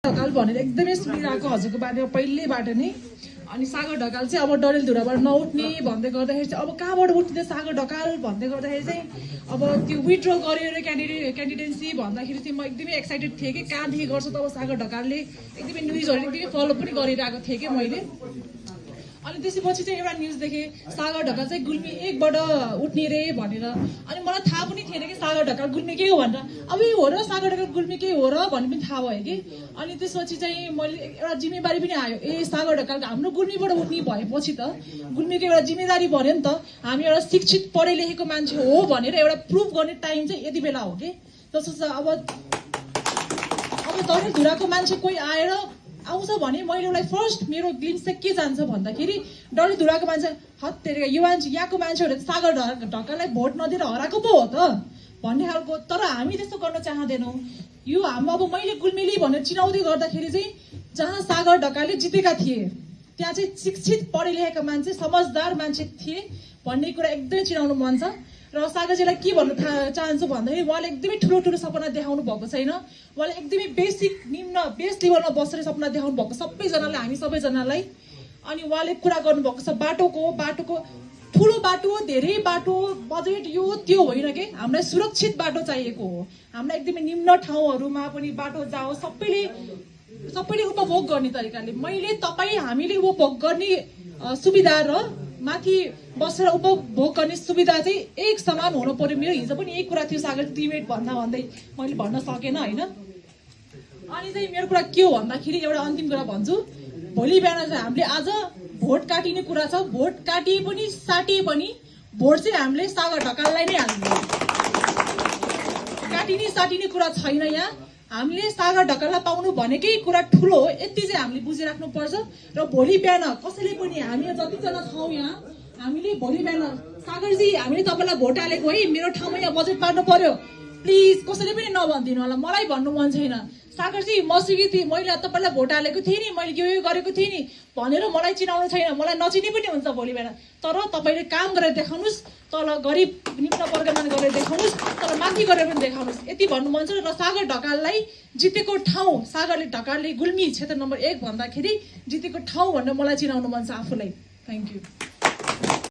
ढकाल भनेर एकदमै सुनिरहेको हजुरको बारेमा पहिल्यैबाट नै। अनि सागर ढकाल चाहिँ अब डडेलधुराबाट नउठ्ने भन्दै गर्दाखेरि चाहिँ अब कहाँबाट उठ्ने सागर ढकाल भन्दै गर्दाखेरि चाहिँ अब त्यो विथड्र गर्यो अरे क्यान्डिडेन्सी भन्दाखेरि चाहिँ म एकदमै एक्साइटेड थिएँ कि कहाँदेखि गर्छ त अब सागर ढकालले एकदमै न्युजहरू एकदमै फलो पनि गरिरहेको थिएँ कि मैले। अनि त्यसपछि चाहिँ एउटा न्युज देखेँ सागर ढकाल चाहिँ गुल्मी 1 बाट उठ्ने रे भनेर। अनि मलाई थाहा पनि थिएन कि सागर ढकाल गुल्मी के हो भनेर। अब यो हो र सागर ढकाल गुल्मी के हो र भन्ने पनि थाहा भयो कि। अनि त्यसपछि चाहिँ मैले एउटा जिम्मेवारी पनि आयो ए सागर ढकाल हाम्रो गुल्मीबाट उठ्ने भएपछि त गुल्मीको एउटा जिम्मेदारी बन्यो नि त। हामी एउटा शिक्षित पढे लेखेको मान्छे हो भनेर एउटा प्रुभ गर्ने टाइम चाहिँ यति बेला हो कि। त्यसो अब डडेलधुराको मान्छे कोही आएर आउँछ भने मैले उसलाई फर्स्ट मेरो ग्लिम्स चाहिँ के जान्छ भन्दाखेरि डडेलधुराको मान्छे हत्तेरिका यो मान्छे यहाँको मान्छेहरू सागर ढकाललाई भोट नदिएर हराएको पो हो त भन्ने खालको। तर हामी त्यस्तो गर्न चाहँदैनौँ। यो हाम्रो अब मैले गुल्मेली भनेर चिनाउँदै गर्दाखेरि चाहिँ जहाँ सागर ढकालले जितेका थिए त्यहाँ चाहिँ शिक्षित पढे लेखेका मान्छे समझदार मान्छे थिए भन्ने कुरा एकदमै चिनाउनु मन छ। र सागरजीलाई के भन्न चाहन्छु भन्दाखेरि उहाँले एकदमै ठुलो ठुलो सपना देखाउनु भएको छैन। उहाँले एकदमै बेसिक निम्न बेस लेभलमा बसेर सपना देखाउनु भएको सबैजनालाई हामी सबैजनालाई। अनि उहाँले कुरा गर्नुभएको छ बाटोको ठुलो बाटो धेरै बाटो बजेट यो त्यो होइन कि हामीलाई सुरक्षित बाटो चाहिएको हो। हामीलाई एकदमै निम्न ठाउँहरूमा पनि बाटो जाओस् सबैले उपभोग गर्ने तरिकाले हामीले उपभोग गर्ने सुविधा र माथि बसेर उपभोग गर्ने सुविधा चाहिँ एक समान हुनु पर्यो। मेरो हिजो पनि यही कुरा थियो सागर 3 मिनट भन्दै मैले भन्न सकेन होइन। अनि चाहिँ मेरो कुरा के हो भन्दाखेरि एउटा अन्तिम कुरा भन्छु। भोलि बिहान चाहिँ हामीले आज भोट काटिने कुरा छ। भोट काटिए पनि साटिए पनि भोट चाहिँ हामीले सागर ढकाललाई नै हाल्नु। काटिने साटिने कुरा छैन यहाँ। हामीले सागर ढकाललाई पाउनु भनेकै कुरा ठुलो हो। यति चाहिँ हामीले बुझिराख्नु पर्छ। र भोलि बिहान कसैले पनि हामी जतिजना छौँ यहाँ हामीले भोलि बिहान सागरजी हामीले तपाईँलाई भोट हालेको है मेरो ठाउँमा यहाँ बजेट पार्नु पर्यो प्लिज कसैले पनि नभनिदिनु होला। मलाई भन्नु मन छैन सागरजी मसिकी थिएँ मैले तपाईँलाई भोट हालेको थिएँ नि मैले यो गरेको थिएँ नि भनेर मलाई चिनाउनु छैन। मलाई नचिने पनि हुन्छ भोलि बिहान। तर तपाईँले काम गरेर देखाउनुहोस्। तल गरिब निम्न वर्गमा गरेर देखाउनुहोस्। तर माथि गरेर पनि देखाउनुहोस्। यति भन्नु मन छ। र सागर ढकाललाई जितेको ठाउँ सागरले ढकालले गुल्मी क्षेत्र नम्बर 1 भन्दाखेरि जितेको ठाउँ भनेर मलाई चिनाउनु मन छ आफूलाई। Thank you.